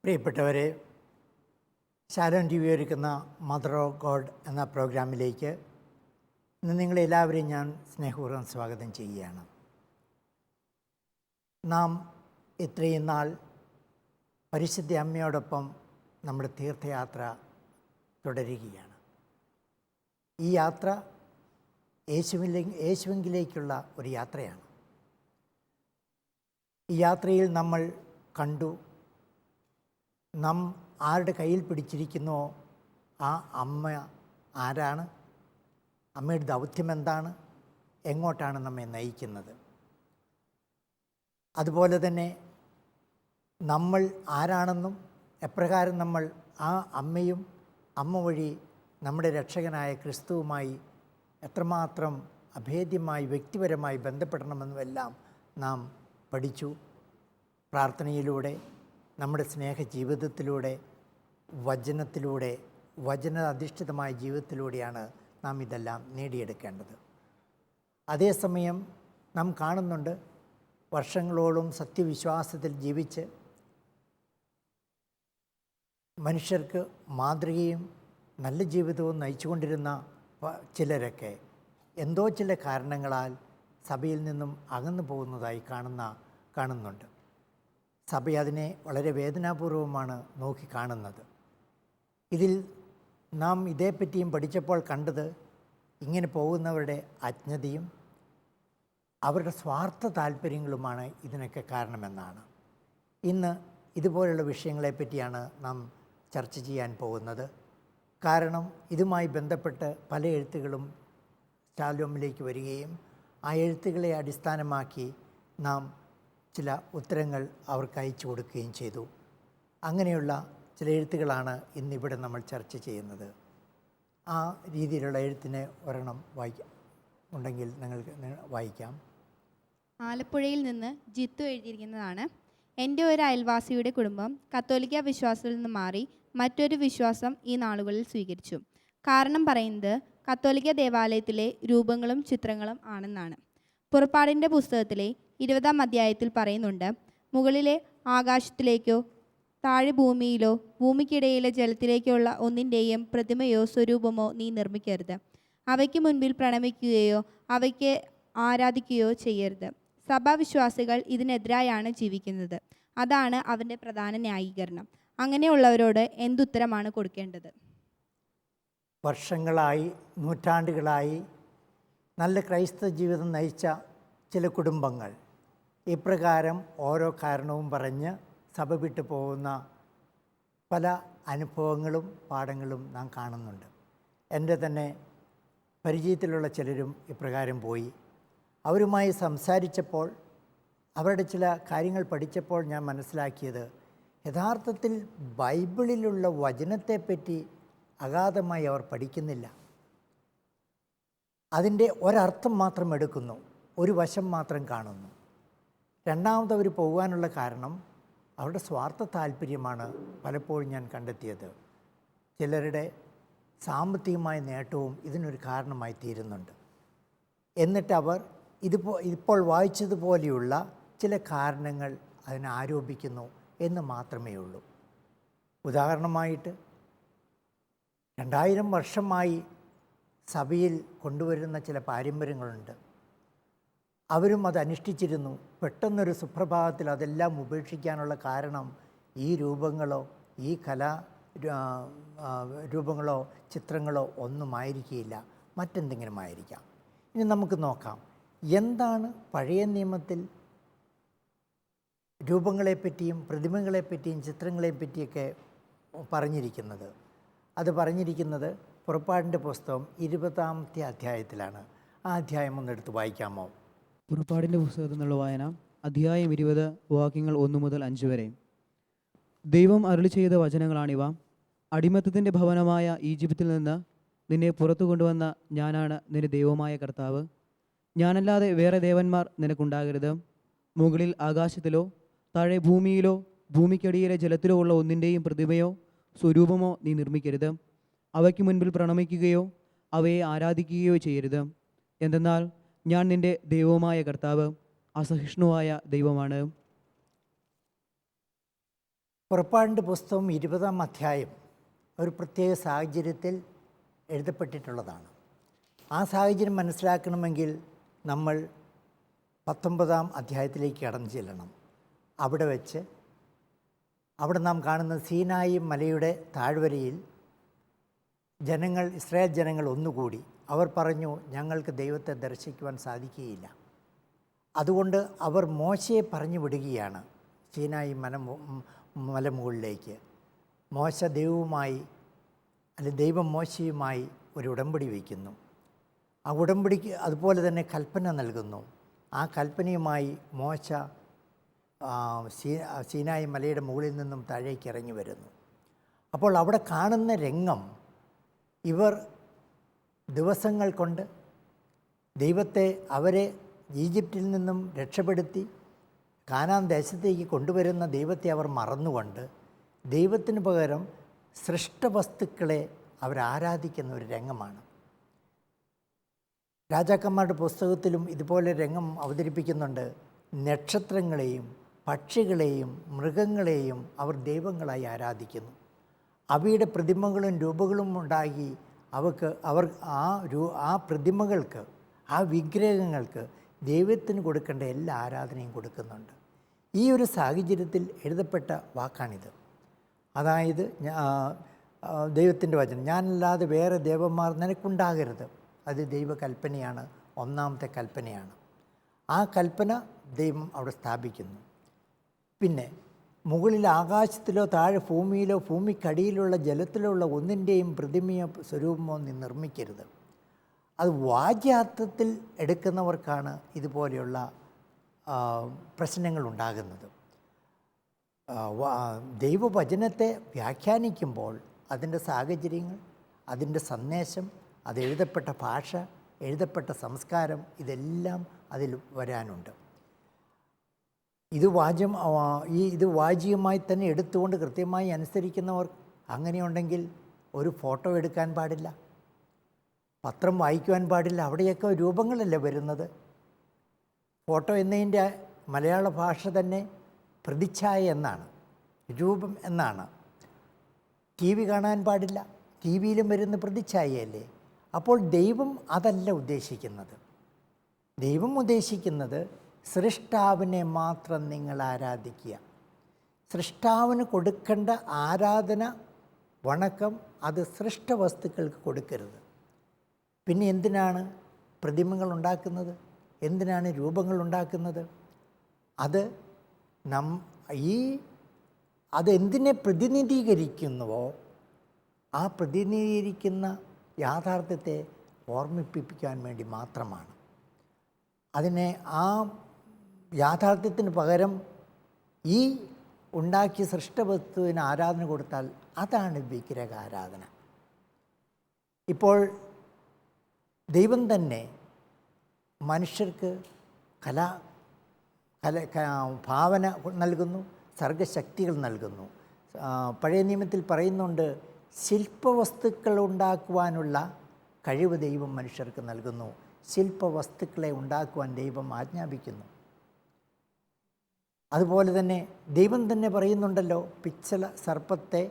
പ്രിയപ്പെട്ടവരെ, Shalom T V ഒരുക്കുന്ന mother of God എന്ന പ്രോഗ്രാമിലേക്ക് ഇന്ന് നിങ്ങളെല്ലാവരെയും ഞാൻ സ്നേഹപൂർവ്വം സ്വാഗതം ചെയ്യുകയാണ്. നാം ഇത്രയും നാൾ പരിശുദ്ധ അമ്മയോടൊപ്പം നമ്മുടെ തീർത്ഥയാത്ര തുടരുകയാണ്. ഈ യാത്ര യേശുവിലേക്കുള്ള ഒരു യാത്രയാണ്. ഈ യാത്രയിൽ നമ്മൾ കണ്ടു, നാം ആരുടെ കയ്യിൽ പിടിച്ചിരിക്കുന്നുവോ ആ അമ്മ ആരാണ്, അമ്മയുടെ ദൗത്യം എന്താണ്, എങ്ങോട്ടാണ് നമ്മെ നയിക്കുന്നത്. അതുപോലെ തന്നെ നമ്മൾ ആരാണെന്നും എപ്രകാരം നമ്മൾ ആ അമ്മയും അമ്മ വഴി നമ്മുടെ രക്ഷകനായ ക്രിസ്തുവുമായി എത്രമാത്രം അഭേദ്യമായി വ്യക്തിപരമായി ബന്ധപ്പെടണമെന്നുമെല്ലാം നാം പഠിച്ചു. പ്രാർത്ഥനയിലൂടെ, നമ്മുടെ സ്നേഹ ജീവിതത്തിലൂടെ, വചനത്തിലൂടെ, വചന അധിഷ്ഠിതമായ ജീവിതത്തിലൂടെയാണ് നാം ഇതെല്ലാം നേടിയെടുക്കേണ്ടത്. അതേസമയം നാം കാണുന്നുണ്ട്, വർഷങ്ങളോളം സത്യവിശ്വാസത്തിൽ ജീവിച്ച് മനുഷ്യർക്ക് മാതൃകയും നല്ല ജീവിതവും നയിച്ചുകൊണ്ടിരുന്ന ചിലരൊക്കെ എന്തോ ചില കാരണങ്ങളാൽ സഭയിൽ നിന്നും അകന്നു പോകുന്നതായി കാണുന്നുണ്ട്. സഭ അതിനെ വളരെ വേദനാപൂർവമാണ് നോക്കിക്കാണുന്നത്. ഇതിൽ നാം ഇതേപ്പറ്റിയും പഠിച്ചപ്പോൾ കണ്ടത്, ഇങ്ങനെ പോകുന്നവരുടെ അജ്ഞതയും അവരുടെ സ്വാർത്ഥ താല്പര്യങ്ങളുമാണ് ഇതിനൊക്കെ കാരണമെന്നാണ്. ഇന്ന് ഇതുപോലുള്ള വിഷയങ്ങളെപ്പറ്റിയാണ് നാം ചർച്ച ചെയ്യാൻ പോകുന്നത്. കാരണം ഇതുമായി ബന്ധപ്പെട്ട് പല എഴുത്തുകളും ശാലോമിലേക്ക് വരികയും ആ എഴുത്തുകളെ അടിസ്ഥാനമാക്കി നാം ചില ഉത്തരങ്ങൾ അവർക്ക് അയച്ചു കൊടുക്കുകയും ചെയ്തു. അങ്ങനെയുള്ള ചില എഴുത്തുകളാണ് ഇന്നിവിടെ നമ്മൾ ചർച്ച ചെയ്യുന്നത്. ആ രീതിയിലുള്ള എഴുത്തിനെ ഒരെണ്ണം ഉണ്ടെങ്കിൽ നിങ്ങൾക്ക് വായിക്കാം. ആലപ്പുഴയിൽ നിന്ന് ജിത്തു എഴുതിയിരിക്കുന്നതാണ്. എൻ്റെ ഒരു അയൽവാസിയുടെ കുടുംബം കത്തോലിക്ക വിശ്വാസത്തിൽ നിന്ന് മാറി മറ്റൊരു വിശ്വാസം ഈ നാളുകളിൽ സ്വീകരിച്ചു. കാരണം പറയുന്നത് കത്തോലിക്ക ദേവാലയത്തിലെ രൂപങ്ങളും ചിത്രങ്ങളും ആണെന്നാണ്. പുറപ്പാടിൻ്റെ പുസ്തകത്തിലെ 20-ാം അധ്യായത്തിൽ പറയുന്നുണ്ട്, മുകളിലെ ആകാശത്തിലേക്കോ താഴെ ഭൂമിയിലോ ഭൂമിക്കിടയിലെ ജലത്തിലേക്കോ ഉള്ള ഒന്നിൻ്റെയും പ്രതിമയോ സ്വരൂപമോ നീ നിർമ്മിക്കരുത്. അവയ്ക്ക് മുൻപിൽ പ്രണമിക്കുകയോ അവയ്ക്ക് ആരാധിക്കുകയോ ചെയ്യരുത്. സഭാവിശ്വാസികൾ ഇതിനെതിരായാണ് ജീവിക്കുന്നത്. അതാണ് അവൻ്റെ പ്രധാന ന്യായീകരണം. അങ്ങനെയുള്ളവരോട് എന്തുത്തരമാണ് കൊടുക്കേണ്ടത്? വർഷങ്ങളായി, നൂറ്റാണ്ടുകളായി നല്ല ക്രൈസ്തവ ജീവിതം നയിച്ച ചില കുടുംബങ്ങൾ ഇപ്രകാരം ഓരോ കാരണവും പറഞ്ഞ് സഭ വിട്ടു പോകുന്ന പല അനുഭവങ്ങളും പാഠങ്ങളും നാം കാണുന്നുണ്ട്. എൻ്റെ തന്നെ പരിചയത്തിലുള്ള ചിലരും ഇപ്രകാരം പോയി. അവരുമായി സംസാരിച്ചപ്പോൾ, അവരുടെ ചില കാര്യങ്ങൾ പഠിച്ചപ്പോൾ ഞാൻ മനസ്സിലാക്കിയത്, യഥാർത്ഥത്തിൽ ബൈബിളിലുള്ള വചനത്തെപ്പറ്റി അഗാധമായി അവർ പഠിക്കുന്നില്ല. അതിൻ്റെ ഒരർത്ഥം മാത്രം എടുക്കുന്നു, ഒരു വശം മാത്രം കാണുന്നു. രണ്ടാമത് അവർ പോകാനുള്ള കാരണം അവരുടെ സ്വാർത്ഥ താല്പര്യമാണ് പലപ്പോഴും ഞാൻ കണ്ടെത്തിയത്. ചിലരുടെ സാമ്പത്തികമായ നേട്ടവും ഇതിനൊരു കാരണമായി തീരുന്നുണ്ട്. എന്നിട്ട് അവർ ഇപ്പോൾ വായിച്ചതുപോലെയുള്ള ചില കാരണങ്ങൾ അതിനെ ആരോപിക്കുന്നു എന്ന് മാത്രമേ ഉള്ളൂ. ഉദാഹരണമായിട്ട് 2000 വർഷമായി സഭയിൽ കൊണ്ടുവരുന്ന ചില പാരമ്പര്യങ്ങളുണ്ട്. അവരും അത് അനുഷ്ഠിച്ചിരുന്നു. പെട്ടെന്നൊരു സുപ്രഭാതത്തിൽ അതെല്ലാം ഉപേക്ഷിക്കാനുള്ള കാരണം ഈ രൂപങ്ങളോ ഈ രൂപങ്ങളോ ചിത്രങ്ങളോ ഒന്നുമായിരിക്കില്ല, മറ്റെന്തെങ്കിലും ആയിരിക്കാം. ഇനി നമുക്ക് നോക്കാം, എന്താണ് പഴയ നിയമത്തിൽ രൂപങ്ങളെപ്പറ്റിയും പ്രതിമകളെപ്പറ്റിയും ചിത്രങ്ങളെപ്പറ്റിയൊക്കെ പറഞ്ഞിരിക്കുന്നത്. അത് പറഞ്ഞിരിക്കുന്നത് പുറപ്പാടിൻ്റെ പുസ്തകം 20-ാമത്തെ അധ്യായത്തിലാണ്. ആ അധ്യായം ഒന്നെടുത്ത് വായിക്കാമോ? പുറപ്പാടിൻ്റെ പുസ്തകത്തിൽ നിന്നുള്ള വായന, അധ്യായം 20, വാക്യങ്ങൾ 1 മുതൽ 5 വരെ. ദൈവം അരുളി ചെയ്ത വചനങ്ങളാണിവ. അടിമത്തത്തിൻ്റെ ഭവനമായ ഈജിപ്തിൽ നിന്ന് നിന്നെ പുറത്തു കൊണ്ടുവന്ന ഞാനാണ് നിന്റെ ദൈവമായ കർത്താവ്. ഞാനല്ലാതെ വേറെ ദേവന്മാർ നിനക്കുണ്ടാകരുത്. മുകളിൽ ആകാശത്തിലോ താഴെ ഭൂമിയിലോ ഭൂമിക്കടിയിലെ ജലത്തിലോ ഉള്ള ഒന്നിൻ്റെയും പ്രതിമയോ സ്വരൂപമോ നീ നിർമ്മിക്കരുത്. അവയ്ക്ക് മുൻപിൽ പ്രണമിക്കുകയോ അവയെ ആരാധിക്കുകയോ ചെയ്യരുത്. എന്തെന്നാൽ ഞാൻ നിന്റെ ദൈവമായ കർത്താവ് അസഹിഷ്ണുവായ ദൈവമാണ്. പുറപ്പാടിൻ്റെ പുസ്തകം 20-ാം അധ്യായം ഒരു പ്രത്യേക സാഹചര്യത്തിൽ എഴുതപ്പെട്ടിട്ടുള്ളതാണ്. ആ സാഹചര്യം മനസ്സിലാക്കണമെങ്കിൽ നമ്മൾ 19-ാം അധ്യായത്തിലേക്ക് കടന്നു ചെല്ലണം. അവിടെ നാം കാണുന്ന സീനായി മലയുടെ താഴ്വരയിൽ ഇസ്രായേൽ ജനങ്ങൾ ഒന്നുകൂടി. അവർ പറഞ്ഞു, ഞങ്ങൾക്ക് ദൈവത്തെ ദർശിക്കുവാൻ സാധിക്കുകയില്ല. അതുകൊണ്ട് അവർ മോശയെ പറഞ്ഞു വിടുകയാണ് സീനായി മലമുകളിലേക്ക്. ദൈവം മോശയുമായി ഒരു ഉടമ്പടി വയ്ക്കുന്നു. ആ ഉടമ്പടിക്ക് അതുപോലെ തന്നെ കൽപ്പന നൽകുന്നു. ആ കൽപ്പനയുമായി മോശ സീനായി മലയുടെ മുകളിൽ നിന്നും താഴേക്ക് ഇറങ്ങി വരുന്നു. അപ്പോൾ അവിടെ കാണുന്ന രംഗം, ഇവർ ദിവസങ്ങൾ കൊണ്ട് അവരെ ഈജിപ്തിൽ നിന്നും രക്ഷപ്പെടുത്തി കാനാൻ ദേശത്തേക്ക് കൊണ്ടുവരുന്ന ദൈവത്തെ അവർ മറന്നുകൊണ്ട് ദൈവത്തിന് പകരം സൃഷ്ടവസ്തുക്കളെ അവർ ആരാധിക്കുന്ന ഒരു രംഗമാണ്. രാജാക്കന്മാരുടെ പുസ്തകത്തിലും ഇതുപോലെ രംഗം അവതരിപ്പിക്കുന്നുണ്ട്. നക്ഷത്രങ്ങളെയും പക്ഷികളെയും മൃഗങ്ങളെയും അവർ ദൈവങ്ങളായി ആരാധിക്കുന്നു. അവയുടെ പ്രതിമകളും രൂപങ്ങളും ഉണ്ടാക്കി ആ പ്രതിമകൾക്ക്, ആ വിഗ്രഹങ്ങൾക്ക് ദൈവത്തിന് കൊടുക്കേണ്ട എല്ലാ ആരാധനയും കൊടുക്കുന്നുണ്ട്. ഈ ഒരു സാഹചര്യത്തിൽ എഴുതപ്പെട്ട വാക്കാണിത്. അതായത് ദൈവത്തിൻ്റെ വചനം, ഞാനല്ലാതെ വേറെ ദേവന്മാർ നിനക്കുണ്ടാകരുത്. അത് ദൈവകൽപ്പനയാണ്, ഒന്നാമത്തെ കൽപ്പനയാണ്. ആ കൽപ്പന ദൈവം അവിടെ സ്ഥാപിക്കുന്നു. പിന്നെ മുകളിൽ ആകാശത്തിലോ താഴെ ഭൂമിയിലോ ഭൂമിക്കടിയിലുള്ള ജലത്തിലോ ഉള്ള ഒന്നിൻ്റെയും പ്രതിമയോ സ്വരൂപമോ നീ നിർമ്മിക്കരുത്. അത് വാച്യാർത്ഥത്തിൽ എടുക്കുന്നവർക്കാണ് ഇതുപോലെയുള്ള പ്രശ്നങ്ങളുണ്ടാകുന്നത്. ദൈവവചനത്തെ വ്യാഖ്യാനിക്കുമ്പോൾ അതിൻ്റെ സാഹചര്യങ്ങൾ, അതിൻ്റെ സന്ദേശം, അത് എഴുതപ്പെട്ട ഭാഷ, എഴുതപ്പെട്ട സംസ്കാരം, ഇതെല്ലാം അതിൽ വരാനുണ്ട്. ഇത് വാചികമായി തന്നെ എടുത്തുകൊണ്ട് കൃത്യമായി അനുസരിക്കുന്നവർ അങ്ങനെയുണ്ടെങ്കിൽ ഒരു ഫോട്ടോ എടുക്കാൻ പാടില്ല, പത്രം വായിക്കുവാൻ പാടില്ല. അവിടെയൊക്കെ രൂപങ്ങളല്ലേ വരുന്നത്. ഫോട്ടോ എന്നതിൻ്റെ മലയാള ഭാഷ തന്നെ പ്രതിച്ഛായ എന്നാണ്, രൂപം എന്നാണ്. ടി വി കാണാൻ പാടില്ല, ടി വിയിലും വരുന്ന പ്രതിച്ഛായയല്ലേ. അപ്പോൾ ദൈവം അതല്ല ഉദ്ദേശിക്കുന്നത്. ദൈവം ഉദ്ദേശിക്കുന്നത് സൃഷ്ടാവിനെ മാത്രം നിങ്ങൾ ആരാധിക്കുക. സൃഷ്ടാവിന് കൊടുക്കേണ്ട ആരാധന, വണക്കം, അത് സൃഷ്ടവസ്തുക്കൾക്ക് കൊടുക്കരുത്. പിന്നെ എന്തിനാണ് പ്രതിമകൾ ഉണ്ടാക്കുന്നത്? എന്തിനാണ് രൂപങ്ങൾ ഉണ്ടാക്കുന്നത്? അതെന്തിനെ പ്രതിനിധീകരിക്കുന്നുവോ ആ പ്രതിനിധീകരിക്കുന്ന യാഥാർത്ഥ്യത്തെ ഓർമ്മിപ്പിക്കാൻ വേണ്ടി മാത്രമാണ്. അതിനെ ആ യാഥാർത്ഥ്യത്തിന് പകരം ഈ ഉണ്ടാക്കിയ സൃഷ്ടവസ്തുവിന് ആരാധന കൊടുത്താൽ അതാണ് വിഗ്രഹാരാധന. ഇപ്പോൾ ദൈവം തന്നെ മനുഷ്യർക്ക് ഭാവന നൽകുന്നു, സർഗശക്തികൾ നൽകുന്നു. പഴയ നിയമത്തിൽ പറയുന്നുണ്ട്, ശില്പവസ്തുക്കൾ ഉണ്ടാക്കുവാനുള്ള കഴിവ് ദൈവം മനുഷ്യർക്ക് നൽകുന്നു. ശില്പവസ്തുക്കളെ ഉണ്ടാക്കുവാൻ ദൈവം ആജ്ഞാപിക്കുന്നു. അതുപോലെ തന്നെ ദൈവം തന്നെ പറയുന്നുണ്ടല്ലോ, പിച്ചള സർപ്പത്തെ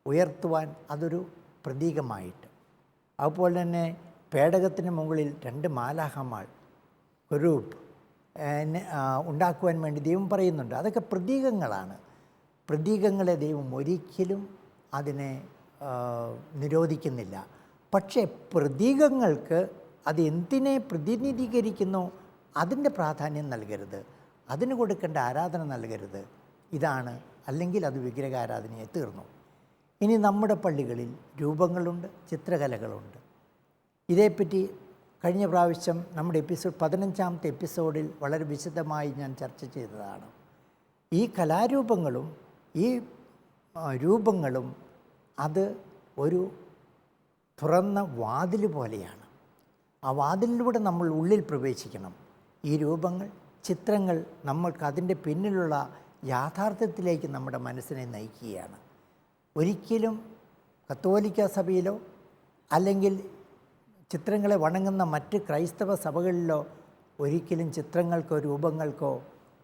ഉയർത്തുവാൻ അതൊരു പ്രതീകമായിട്ട്. അതുപോലെ തന്നെ പേടകത്തിന് മുകളിൽ 2 മാലാഖമാർ കുരൂപ് ഉണ്ടാക്കുവാൻ വേണ്ടി ദൈവം പറയുന്നുണ്ട്. അതൊക്കെ പ്രതീകങ്ങളാണ്. പ്രതീകങ്ങളെ ദൈവം ഒരിക്കലും അതിനെ നിരോധിക്കുന്നില്ല. പക്ഷേ പ്രതീകങ്ങൾക്ക് അത് എന്തിനെ പ്രതിനിധീകരിക്കുന്നു അതിൻ്റെ പ്രാധാന്യം നൽകരുത്, അതിന് കൊടുക്കേണ്ട ആരാധന നൽകരുത്. ഇതാണ്, അല്ലെങ്കിൽ അത് വിഗ്രഹാരാധനയെ തീർന്നു. ഇനി നമ്മുടെ പള്ളികളിൽ രൂപങ്ങളുണ്ട്, ചിത്രകലകളുണ്ട്. ഇതേപ്പറ്റി കഴിഞ്ഞ പ്രാവശ്യം നമ്മുടെ 15-ാമത്തെ എപ്പിസോഡിൽ വളരെ വിശദമായി ഞാൻ ചർച്ച ചെയ്തതാണ്. ഈ കലാരൂപങ്ങളും ഈ രൂപങ്ങളും അത് ഒരു തുറന്ന വാതിൽ പോലെയാണ്. ആ വാതിലിലൂടെ നമ്മൾ ഉള്ളിൽ പ്രവേശിക്കണം. ഈ രൂപങ്ങൾ, ചിത്രങ്ങൾ നമ്മൾക്ക് അതിൻ്റെ പിന്നിലുള്ള യാഥാർത്ഥ്യത്തിലേക്ക് നമ്മുടെ മനസ്സിനെ നയിക്കുകയാണ്. ഒരിക്കലും കത്തോലിക്ക സഭയിലോ അല്ലെങ്കിൽ ചിത്രങ്ങളെ വണങ്ങുന്ന മറ്റ് ക്രൈസ്തവ സഭകളിലോ ഒരിക്കലും ചിത്രങ്ങൾക്കോ രൂപങ്ങൾക്കോ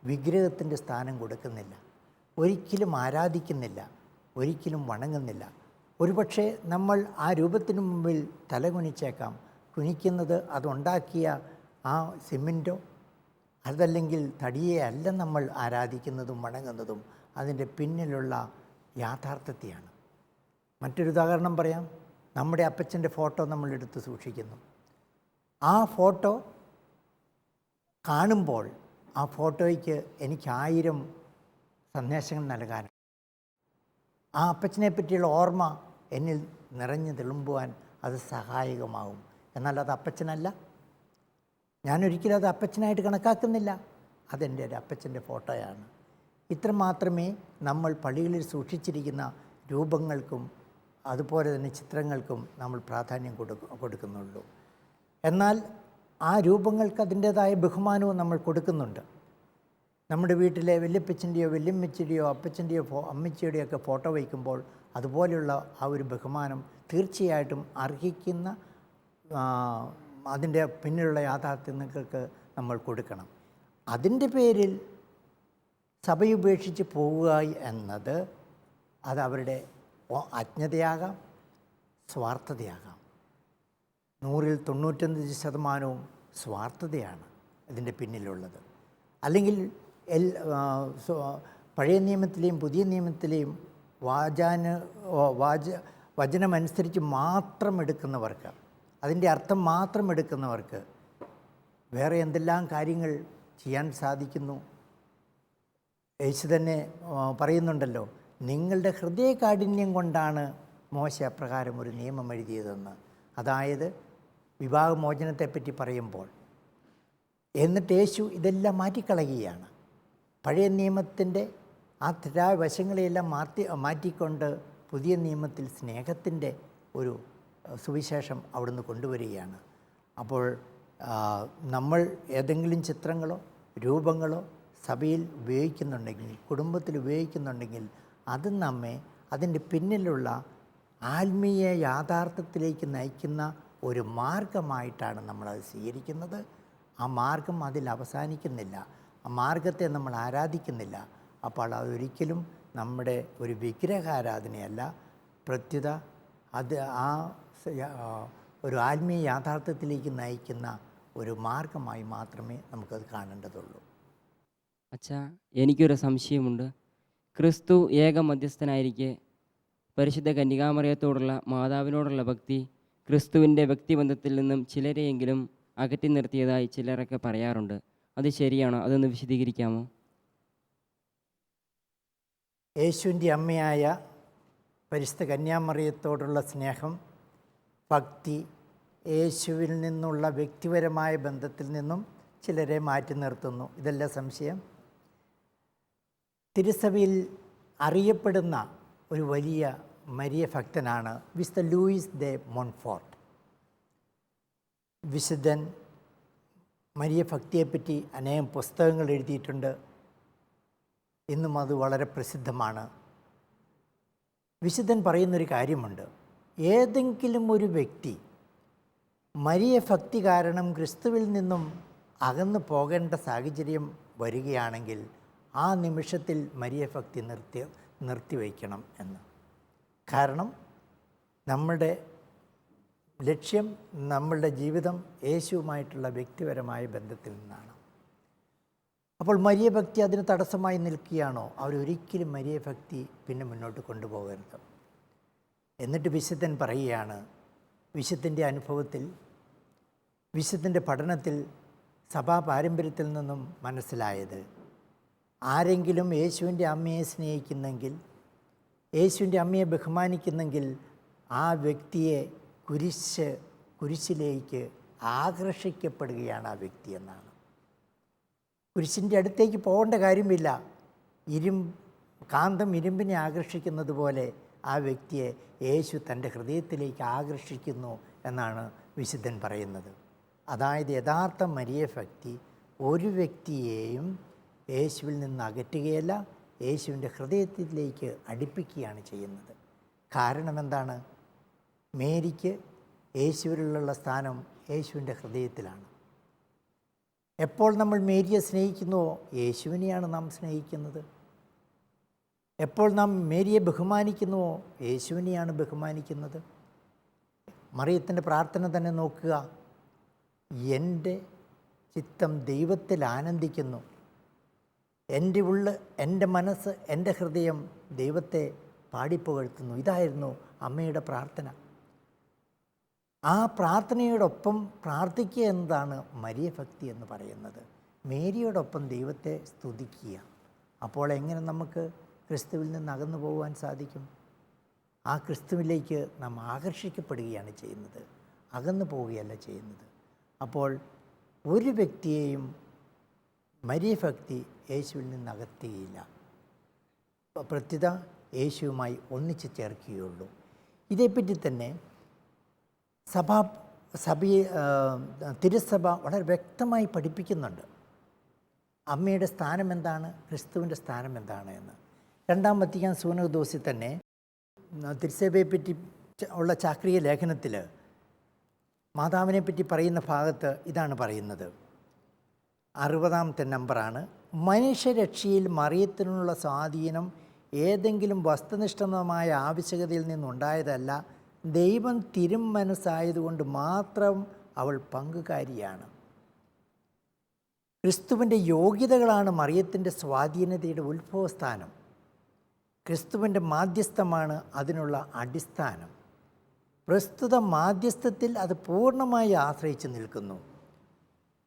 വിഗ്രഹത്തിൻ്റെ സ്ഥാനം കൊടുക്കുന്നില്ല. ഒരിക്കലും ആരാധിക്കുന്നില്ല, ഒരിക്കലും വണങ്ങുന്നില്ല. ഒരുപക്ഷെ നമ്മൾ ആ രൂപത്തിന് മുമ്പിൽ തലകുനിച്ചേക്കാം. കുനിക്കുന്നത് അതുണ്ടാക്കിയ ആ സിമൻറ്റോ അതല്ലെങ്കിൽ തടിയെ അല്ല നമ്മൾ ആരാധിക്കുന്നതും വണങ്ങുന്നതും, അതിൻ്റെ പിന്നിലുള്ള യാഥാർത്ഥ്യത്തെയാണ്. മറ്റൊരു ഉദാഹരണം പറയാം. നമ്മുടെ അപ്പച്ചൻ്റെ ഫോട്ടോ നമ്മൾ എടുത്ത് സൂക്ഷിക്കുന്നു. ആ ഫോട്ടോ കാണുമ്പോൾ ആ ഫോട്ടോയ്ക്ക് എനിക്ക് 1000 സന്ദേശങ്ങൾ നൽകാൻ, ആ അപ്പച്ചനെ പറ്റിയുള്ള ഓർമ്മ എന്നിൽ നിറഞ്ഞു തെളുമ്പുവാൻ അത് സഹായകമാവും. എന്നാൽ അത് അപ്പച്ചനല്ല. ഞാനൊരിക്കലും അത് അപ്പച്ചനായിട്ട് കണക്കാക്കുന്നില്ല. അതെൻ്റെ ഒരു അപ്പച്ചൻ്റെ ഫോട്ടോയാണ്. ഇത്ര മാത്രമേ നമ്മൾ പള്ളികളിൽ സൂക്ഷിച്ചിരിക്കുന്ന രൂപങ്ങൾക്കും അതുപോലെ തന്നെ ചിത്രങ്ങൾക്കും നമ്മൾ പ്രാധാന്യം കൊടുക്കുന്നുള്ളൂ. എന്നാൽ ആ രൂപങ്ങൾക്ക് അതിൻ്റേതായ ബഹുമാനവും നമ്മൾ കൊടുക്കുന്നുണ്ട്. നമ്മുടെ വീട്ടിലെ വല്യപ്പച്ചൻ്റെയോ വല്യമ്മച്ചിയുടെയോ അപ്പച്ചൻ്റെയോ അമ്മച്ചിയുടെയോ ഒക്കെ ഫോട്ടോ വയ്ക്കുമ്പോൾ അതുപോലെയുള്ള ആ ഒരു ബഹുമാനം തീർച്ചയായിട്ടും അർഹിക്കുന്ന അതിൻ്റെ പിന്നിലുള്ള യാഥാർത്ഥ്യങ്ങൾക്ക് നമ്മൾ കൊടുക്കണം. അതിൻ്റെ പേരിൽ സഭയുപേക്ഷിച്ച് പോവുക എന്നത് അത് അവരുടെ അജ്ഞതയാകാം, സ്വാർത്ഥതയാകാം. 100-ൽ 99% സ്വാർത്ഥതയാണ് ഇതിൻ്റെ പിന്നിലുള്ളത്. അല്ലെങ്കിൽ പഴയ നിയമത്തിലെയും പുതിയ നിയമത്തിലെയും വചനമനുസരിച്ച് മാത്രം എടുക്കുന്നവർക്ക്, അതിൻ്റെ അർത്ഥം മാത്രം എടുക്കുന്നവർക്ക് വേറെ എന്തെല്ലാം കാര്യങ്ങൾ ചെയ്യാൻ സാധിക്കുന്നു. യേശു തന്നെ പറയുന്നുണ്ടല്ലോ, നിങ്ങളുടെ ഹൃദയകാഠിന്യം കൊണ്ടാണ് മോശ അപ്രകാരം ഒരു നിയമം എഴുതിയതെന്ന്. അതായത് വിവാഹമോചനത്തെപ്പറ്റി പറയുമ്പോൾ. എന്നിട്ട് യേശു ഇതെല്ലാം മാറ്റിക്കളയുകയാണ്. പഴയ നിയമത്തിൻ്റെ ആ തെറ്റായ വശങ്ങളെയെല്ലാം മാറ്റിക്കൊണ്ട് പുതിയ നിയമത്തിൽ സ്നേഹത്തിൻ്റെ ഒരു സുവിശേഷം അവിടുന്ന് കൊണ്ടുവരികയാണ്. അപ്പോൾ നമ്മൾ ഏതെങ്കിലും ചിത്രങ്ങളോ രൂപങ്ങളോ സഭയിൽ ഉപയോഗിക്കുന്നുണ്ടെങ്കിൽ, കുടുംബത്തിൽ ഉപയോഗിക്കുന്നുണ്ടെങ്കിൽ, അത് നമ്മെ അതിൻ്റെ പിന്നിലുള്ള ആത്മീയ യാഥാർത്ഥ്യത്തിലേക്ക് നയിക്കുന്ന ഒരു മാർഗമായിട്ടാണ് നമ്മളത് സ്വീകരിക്കുന്നത്. ആ മാർഗം അതിൽ അവസാനിക്കുന്നില്ല. ആ മാർഗത്തെ നമ്മൾ ആരാധിക്കുന്നില്ല. അപ്പോൾ അതൊരിക്കലും നമ്മുടെ ഒരു വിഗ്രഹാരാധനയല്ല, പ്രത്യുത അത് ആ ഒരു ആത്മീയ യാഥാർത്ഥ്യത്തിലേക്ക് നയിക്കുന്ന ഒരു മാർഗമായി മാത്രമേ നമുക്കത് കാണേണ്ടതുള്ളൂ. അച്ഛാ, എനിക്കൊരു സംശയമുണ്ട്. ക്രിസ്തു ഏക മധ്യസ്ഥനായിരിക്കെ പരിശുദ്ധ കന്യകാമറിയത്തോടുള്ള മാതാവിനോടുള്ള ഭക്തി ക്രിസ്തുവിൻ്റെ വ്യക്തിബന്ധത്തിൽ നിന്നും ചിലരെയെങ്കിലും അകറ്റി നിർത്തിയതായി ചിലരൊക്കെ പറയാറുണ്ട്. അത് ശരിയാണോ? അതൊന്ന് വിശദീകരിക്കാമോ? യേശുവിൻ്റെ അമ്മയായ പരിശുദ്ധ കന്യാമറിയത്തോടുള്ള സ്നേഹം, ഭക്തി യേശുവിൽ നിന്നുള്ള വ്യക്തിപരമായ ബന്ധത്തിൽ നിന്നും ചിലരെ മാറ്റി നിർത്തുന്നു. ഇതല്ല സംശയം. തിരുസഭയിൽ അറിയപ്പെടുന്ന ഒരു വലിയ മരിയ ഭക്തനാണ് വിശുദ്ധ ലൂയിസ് ദെ മോൺഫോർട്ട്. വിശുദ്ധൻ മരിയ ഭക്തിയെപ്പറ്റി അനേകം പുസ്തകങ്ങൾ എഴുതിയിട്ടുണ്ട്. ഇന്നും അത് വളരെ പ്രസിദ്ധമാണ്. വിശുദ്ധൻ പറയുന്നൊരു കാര്യമുണ്ട്. ഏതെങ്കിലും ഒരു വ്യക്തി മരിയ ഭക്തി കാരണം ക്രിസ്തുവിൽ നിന്നും അകന്നു പോകേണ്ട സാഹചര്യം വരികയാണെങ്കിൽ ആ നിമിഷത്തിൽ മരിയ ഭക്തി നിർത്തിവയ്ക്കണം എന്ന്. കാരണം നമ്മുടെ ലക്ഷ്യം, നമ്മളുടെ ജീവിതം യേശുവുമായിട്ടുള്ള വ്യക്തിപരമായ ബന്ധത്തിൽ നിന്നാണ്. അപ്പോൾ മരിയ ഭക്തി അതിന് തടസ്സമായി നിൽക്കുകയാണോ? അവരൊരിക്കലും മരിയ ഭക്തി പിന്നെ മുന്നോട്ട് കൊണ്ടുപോകരുത്. എന്നിട്ട് വിശുദ്ധൻ പറയുകയാണ്, വിശുദ്ധൻ്റെ അനുഭവത്തിൽ, വിശുദ്ധൻ്റെ പഠനത്തിൽ, സഭാ പാരമ്പര്യത്തിൽ നിന്നും മനസ്സിലായത്, ആരെങ്കിലും യേശുവിൻ്റെ അമ്മയെ സ്നേഹിക്കുന്നെങ്കിൽ, യേശുവിൻ്റെ അമ്മയെ ബഹുമാനിക്കുന്നെങ്കിൽ ആ വ്യക്തിയെ കുരിശിലേക്ക് ആകർഷിക്കപ്പെടുകയാണ് ആ വ്യക്തി എന്നാണ്. കുരിശിൻ്റെ അടുത്തേക്ക് പോകേണ്ട കാര്യമില്ല. കാന്തം ഇരുമ്പിനെ ആകർഷിക്കുന്നത് പോലെ ആ വ്യക്തിയെ യേശു തൻ്റെ ഹൃദയത്തിലേക്ക് ആകർഷിക്കുന്നു എന്നാണ് വിശുദ്ധൻ പറയുന്നത്. അതായത് യഥാർത്ഥ മരിയ ഭക്തി ഒരു വ്യക്തിയെയും യേശുവിൽ നിന്ന് അകറ്റുകയല്ല, യേശുവിൻ്റെ ഹൃദയത്തിലേക്ക് അടുപ്പിക്കുകയാണ് ചെയ്യുന്നത്. കാരണം എന്താണ്? മേരിക്ക് യേശുവിലുള്ള സ്ഥാനം യേശുവിൻ്റെ ഹൃദയത്തിലാണ്. എപ്പോൾ നമ്മൾ മേരിയെ സ്നേഹിക്കുന്നുവോ യേശുവിനെയാണ് നാം സ്നേഹിക്കുന്നത്. എപ്പോൾ നാം മേരിയെ ബഹുമാനിക്കുന്നുവോ യേശുവിനെയാണ് ബഹുമാനിക്കുന്നത്. മറിയത്തിൻ്റെ പ്രാർത്ഥന തന്നെ നോക്കുക. എൻ്റെ ചിത്തം ദൈവത്തിൽ ആനന്ദിക്കുന്നു, എൻ്റെ ഉള്ള്, എൻ്റെ മനസ്സ്, എൻ്റെ ഹൃദയം ദൈവത്തെ പാടിപ്പുകഴ്ത്തുന്നു. ഇതായിരുന്നു അമ്മയുടെ പ്രാർത്ഥന. ആ പ്രാർത്ഥനയോടൊപ്പം പ്രാർത്ഥിക്കുക എന്നതാണ് മരിയ ഭക്തി എന്ന് പറയുന്നത്. മേരിയോടൊപ്പം ദൈവത്തെ സ്തുതിക്കുക. അപ്പോൾ എങ്ങനെ നമുക്ക് ക്രിസ്തുവിൽ നിന്ന് അകന്നു പോകുവാൻ സാധിക്കും? ആ ക്രിസ്തുവിലേക്ക് നാം ആകർഷിക്കപ്പെടുകയാണ് ചെയ്യുന്നത്, അകന്നു പോവുകയല്ല ചെയ്യുന്നത്. അപ്പോൾ ഒരു വ്യക്തിയെയും മരിയ ഭക്തി യേശുവിൽ നിന്ന് അകറ്റുകയില്ല, പ്രത്യുത യേശുവുമായി ഒന്നിച്ച് ചേർക്കുകയുള്ളൂ. ഇതേപ്പറ്റി തന്നെ തിരുസഭ വളരെ വ്യക്തമായി പഠിപ്പിക്കുന്നുണ്ട്. അമ്മയുടെ സ്ഥാനം എന്താണ്, ക്രിസ്തുവിൻ്റെ സ്ഥാനം എന്താണ് എന്ന്. രണ്ടാം വത്തിക്കാൻ സൂനകദോസിൽ തന്നെ തിരുസഭയെപ്പറ്റി ഉള്ള ചാക്രിക ലേഖനത്തിൽ മാതാവിനെ പറ്റി പറയുന്ന ഭാഗത്ത് ഇതാണ് പറയുന്നത്. 60-ാമത്തെ നമ്പറാണ്. മനുഷ്യരക്ഷയിൽ മറിയത്തിനുള്ള സ്വാധീനം ഏതെങ്കിലും വസ്തുനിഷ്ഠമായ ആവശ്യകതയിൽ നിന്നുണ്ടായതല്ല, ദൈവം തിരുമനസ്സായതുകൊണ്ട് മാത്രം അവൾ പങ്കുകാരിയാണ്. ക്രിസ്തുവിൻ്റെ യോഗ്യതകളാണ് മറിയത്തിൻ്റെ സ്വാധീനതയുടെ ഉത്ഭവസ്ഥാനം. ക്രിസ്തുവിൻ്റെ മാധ്യസ്ഥമാണ് അതിനുള്ള അടിസ്ഥാനം. പ്രസ്തുത മാധ്യസ്ഥത്തിൽ അത് പൂർണ്ണമായി ആശ്രയിച്ച് നിൽക്കുന്നു.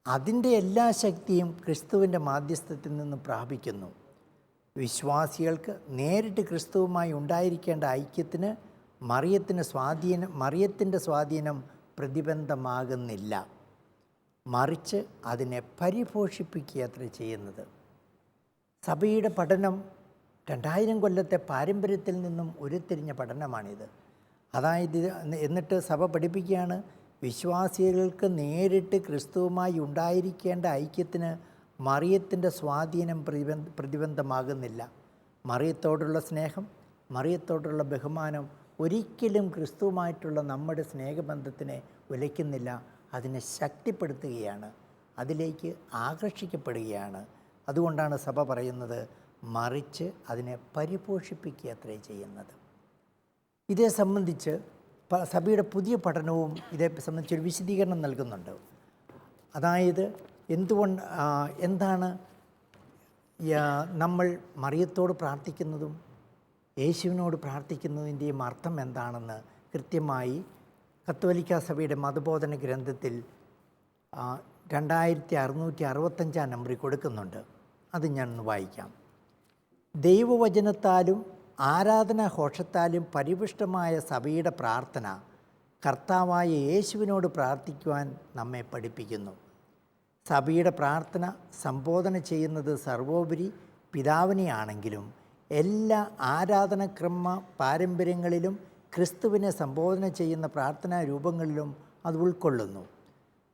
അതിൻ്റെ എല്ലാ ശക്തിയും ക്രിസ്തുവിൻ്റെ മാധ്യസ്ഥത്തിൽ നിന്ന് പ്രാപിക്കുന്നു. വിശ്വാസികൾക്ക് നേരിട്ട് ക്രിസ്തുവുമായി ഉണ്ടായിരിക്കേണ്ട ഐക്യത്തിന് മറിയത്തിൻ്റെ സ്വാധീനം പ്രതിബന്ധമാകുന്നില്ല, മറിച്ച് അതിനെ പരിപോഷിപ്പിക്കുകയത്ര ചെയ്യുന്നത്. സഭയുടെ പഠനം 2000 കൊല്ലത്തെ പാരമ്പര്യത്തിൽ നിന്നും ഉരുത്തിരിഞ്ഞ പഠനമാണിത്. അതായത് എന്നിട്ട് സഭ പഠിപ്പിക്കുകയാണ്, വിശ്വാസികൾക്ക് നേരിട്ട് ക്രിസ്തുവുമായി ഉണ്ടായിരിക്കേണ്ട ഐക്യത്തിന് മറിയത്തിൻ്റെ സ്വാധീനം പ്രതിബന്ധമാകുന്നില്ല. മറിയത്തോടുള്ള സ്നേഹം, മറിയത്തോടുള്ള ബഹുമാനം ഒരിക്കലും ക്രിസ്തുവുമായിട്ടുള്ള നമ്മുടെ സ്നേഹബന്ധത്തിനെ ഉലയ്ക്കുന്നില്ല, അതിനെ ശക്തിപ്പെടുത്തുകയാണ്, അതിലേക്ക് ആകർഷിക്കപ്പെടുകയാണ്. അതുകൊണ്ടാണ് സഭ പറയുന്നത്, മറിച്ച് അതിനെ പരിപോഷിപ്പിക്കുക അത്രേ ചെയ്യുന്നത്. ഇതേ സംബന്ധിച്ച് സഭയുടെ പുതിയ പഠനവും ഇതേ സംബന്ധിച്ചൊരു വിശദീകരണം നൽകുന്നുണ്ട്. അതായത് എന്താണ് നമ്മൾ മറിയത്തോട് പ്രാർത്ഥിക്കുന്നതും യേശുവിനോട് പ്രാർത്ഥിക്കുന്നതിൻ്റെയും അർത്ഥം എന്താണെന്ന് കൃത്യമായി കത്തോലിക്കാ സഭയുടെ മതബോധന ഗ്രന്ഥത്തിൽ 2665 നമ്പറിൽ കൊടുക്കുന്നുണ്ട്. അത് ഞാനൊന്ന് വായിക്കാം. ദൈവവചനത്താലും ആരാധനാഘോഷത്താലും പരിപുഷ്ടമായ സഭയുടെ പ്രാർത്ഥന കർത്താവായ യേശുവിനോട് പ്രാർത്ഥിക്കുവാൻ നമ്മെ പഠിപ്പിക്കുന്നു. സഭയുടെ പ്രാർത്ഥന സംബോധന ചെയ്യുന്നത് സർവോപരി പിതാവിനെയാണെങ്കിലും എല്ലാ ആരാധനക്രമ പാരമ്പര്യങ്ങളിലും ക്രിസ്തുവിനെ സംബോധന ചെയ്യുന്ന പ്രാർത്ഥനാ രൂപങ്ങളിലും അത് ഉൾക്കൊള്ളുന്നു.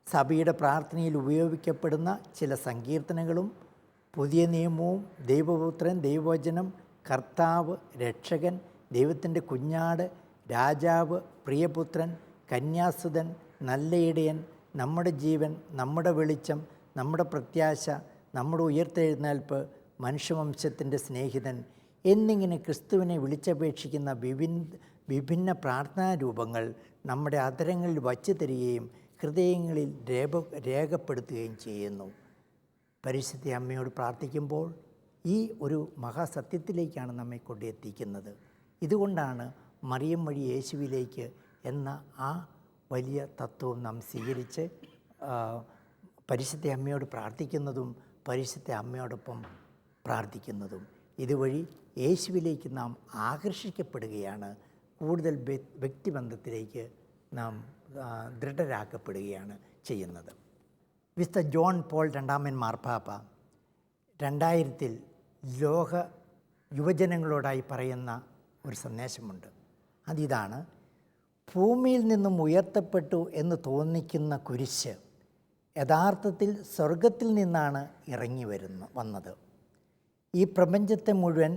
സഭയുടെ പ്രാർത്ഥനയിൽ ഉപയോഗിക്കപ്പെടുന്ന ചില സങ്കീർത്തനങ്ങളും പുതിയ നിയമവും ദൈവപുത്രൻ, ദൈവവചനം, കർത്താവ്, രക്ഷകൻ, ദൈവത്തിൻ്റെ കുഞ്ഞാട്, രാജാവ്, പ്രിയപുത്രൻ, കന്യാസുതൻ, നല്ല ഇടയൻ, നമ്മുടെ ജീവൻ, നമ്മുടെ വെളിച്ചം, നമ്മുടെ പ്രത്യാശ, നമ്മുടെ ഉയർത്തെഴുന്നേൽപ്പ്, മനുഷ്യവംശത്തിൻ്റെ സ്നേഹിതൻ എന്നിങ്ങനെ ക്രിസ്തുവിനെ വിളിച്ചപേക്ഷിക്കുന്ന വിഭിന്ന പ്രാർത്ഥനാ രൂപങ്ങൾ നമ്മുടെ അധരങ്ങളിൽ വച്ചു തരികയും ഹൃദയങ്ങളിൽ രേഖപ്പെടുത്തുകയും ചെയ്യുന്നു. പരിശുദ്ധ അമ്മയോട് പ്രാർത്ഥിക്കുമ്പോൾ ഈ ഒരു മഹാസത്യത്തിലേക്കാണ് നമ്മെ കൊണ്ടെത്തിക്കുന്നത്. ഇതുകൊണ്ടാണ് മറിയം വഴി യേശുവിലേക്ക് എന്ന ആ വലിയ തത്വം നാം സ്വീകരിച്ച് പരിശുദ്ധ അമ്മയോട് പ്രാർത്ഥിക്കുന്നതും പരിശുദ്ധ അമ്മയോടൊപ്പം പ്രാർത്ഥിക്കുന്നതും. ഇതുവഴി യേശുവിലേക്ക് നാം ആകർഷിക്കപ്പെടുകയാണ്, കൂടുതൽ വ്യക്തിബന്ധത്തിലേക്ക് നാം ദൃഢരാക്കപ്പെടുകയാണ് ചെയ്യുന്നത്. വിശുദ്ധ ജോൺ പോൾ രണ്ടാമൻ മാർപ്പാപ്പ 2000 ലോക യുവജനങ്ങളോടായി പറയുന്ന ഒരു സന്ദേശമുണ്ട്. അതിതാണ്: ഭൂമിയിൽ നിന്നും ഉയർത്തപ്പെട്ടു എന്ന് തോന്നിക്കുന്ന കുരിശ് യഥാർത്ഥത്തിൽ സ്വർഗത്തിൽ നിന്നാണ് ഇറങ്ങി വന്നത്. ഈ പ്രപഞ്ചത്തെ മുഴുവൻ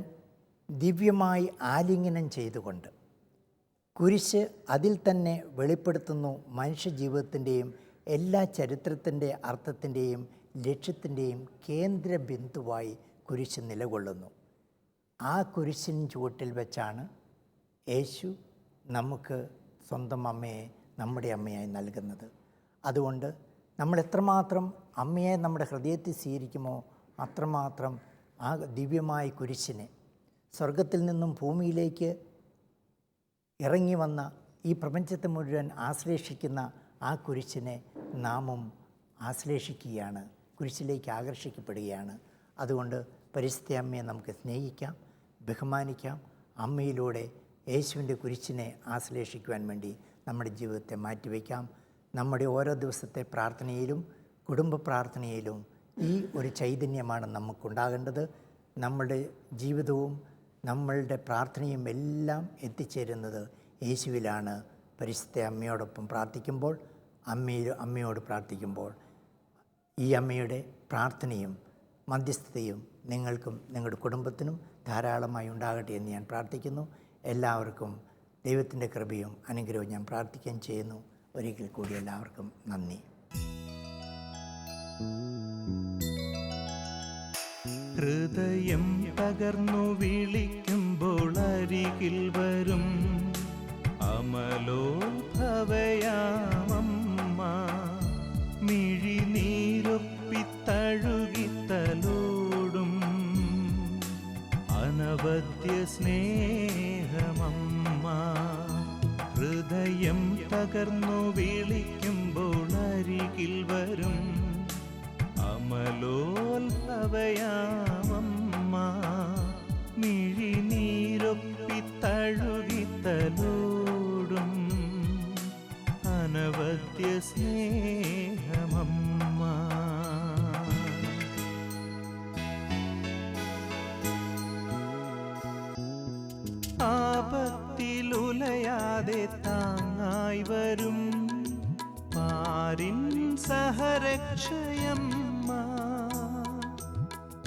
ദിവ്യമായി ആലിംഗനം ചെയ്തുകൊണ്ട് കുരിശ് അതിൽ തന്നെ വെളിപ്പെടുത്തുന്നു മനുഷ്യജീവിതത്തിൻ്റെയും എല്ലാ ചരിത്രത്തിൻ്റെ അർത്ഥത്തിൻ്റെയും ലക്ഷ്യത്തിൻ്റെയും കേന്ദ്ര ബിന്ദുവായി കുരിശ് നിലകൊള്ളുന്നു. ആ കുരിശിൻ ചുവട്ടിൽ വെച്ചാണ് യേശു നമുക്ക് സ്വന്തം അമ്മയെ നമ്മുടെ അമ്മയായി നൽകുന്നത്. അതുകൊണ്ട് നമ്മൾ എത്രമാത്രം അമ്മയെ നമ്മുടെ ഹൃദയത്തിൽ സ്വീകരിക്കുമോ അത്രമാത്രം ആ ദിവ്യമായ കുരിശിനെ, സ്വർഗത്തിൽ നിന്നും ഭൂമിയിലേക്ക് ഇറങ്ങി വന്ന ഈ പ്രപഞ്ചത്തെ മുഴുവൻ ആശ്ലേഷിക്കുന്ന ആ കുരിശിനെ നാമും ആശ്ലേഷിക്കുകയാണ്, കുരിശിലേക്ക് ആകർഷിക്കപ്പെടുകയാണ്. അതുകൊണ്ട് പരിശുദ്ധ അമ്മയെ നമുക്ക് സ്നേഹിക്കാം, ബഹുമാനിക്കാം. അമ്മയിലൂടെ യേശുവിൻ്റെ കുരിശിനെ ആശ്ലേഷിക്കുവാൻ വേണ്ടി നമ്മുടെ ജീവിതത്തെ മാറ്റിവെക്കാം. നമ്മുടെ ഓരോ ദിവസത്തെ പ്രാർത്ഥനയിലും കുടുംബ പ്രാർത്ഥനയിലും ഈ ഒരു ചൈതന്യമാണ് നമുക്കുണ്ടാകേണ്ടത്. നമ്മളുടെ ജീവിതവും നമ്മളുടെ പ്രാർത്ഥനയും എല്ലാം എത്തിച്ചേരുന്നത് യേശുവിലാണ്. പരിശുദ്ധ അമ്മയോടൊപ്പം പ്രാർത്ഥിക്കുമ്പോൾ, അമ്മയോട് പ്രാർത്ഥിക്കുമ്പോൾ ഈ അമ്മയുടെ പ്രാർത്ഥനയും മധ്യസ്ഥതയും നിങ്ങൾക്കും നിങ്ങളുടെ കുടുംബത്തിനും ധാരാളമായി ഉണ്ടാകട്ടെ എന്ന് ഞാൻ പ്രാർത്ഥിക്കുന്നു. എല്ലാവർക്കും ദൈവത്തിൻ്റെ കൃപയും അനുഗ്രഹവും ഞാൻ പ്രാർത്ഥിക്കുകയും ചെയ്യുന്നു. ഒരിക്കൽ കൂടി എല്ലാവർക്കും നന്ദി. ഹൃദയം പകർന്നു വിളിക്കുമ്പോൾ അരികിൽ വരും അമലോത്ഭവയാമമ്മ. മിഴിനീരൊപ്പിത്തഴുകിത്തലോടും അനവദ്യ സ്നേഹമമ്മ. ഹൃദയം പകർന്നു വിളിക്കുമ്പോൾ അരികിൽ വരും അമലോത്ഭവയാമമ്മ. മിഴിനീരൊപ്പിത്തഴുകിത്തലോടും അനവദ്യ സ്നേഹമമ്മ. ആപത്തിലുലയാതെ താങ്ങായി വരും പാരിൻ സഹരക്ഷയമ്മ.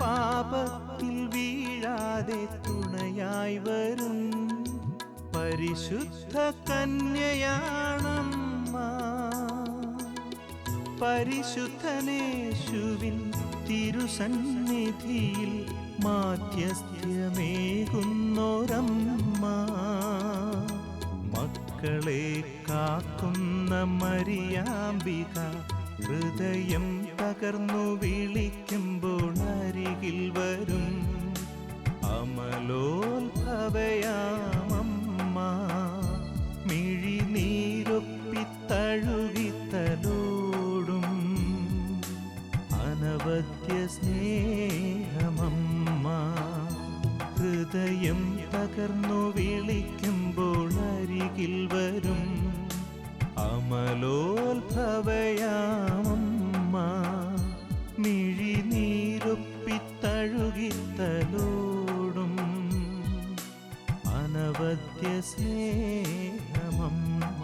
പാപത്തിൽ വീഴാതെ തുണയായി വരും പരിശുദ്ധ കന്യയാണമ്മ. പരിശുദ്ധനേശുവിൻ തിരുസന്നിധിയിൽ മാധ്യസ്ഥ്യമേകുന്നോരമ്മ. മക്കളെ കാക്കുന്ന മരിയാമ്പിക ഹൃദയം പകർന്നു വിളിക്കുമ്പോൾ അരികിൽ വരും അമലോത്ഭവയാമമ്മ. മിഴിനീരൊപ്പിത്തഴുകിത്തലോടും അനവദ്യ സ്നേഹമമ്മ. ഹൃദയം പകർന്നു വിളിക്കുമ്പോൾ അരികിൽ വരും അമലോത്ഭവയാമമ്മ. മിഴിനീരൊപ്പിത്തഴുകിത്തലോടും അനവദ്യ സ്നേഹമമ്മ.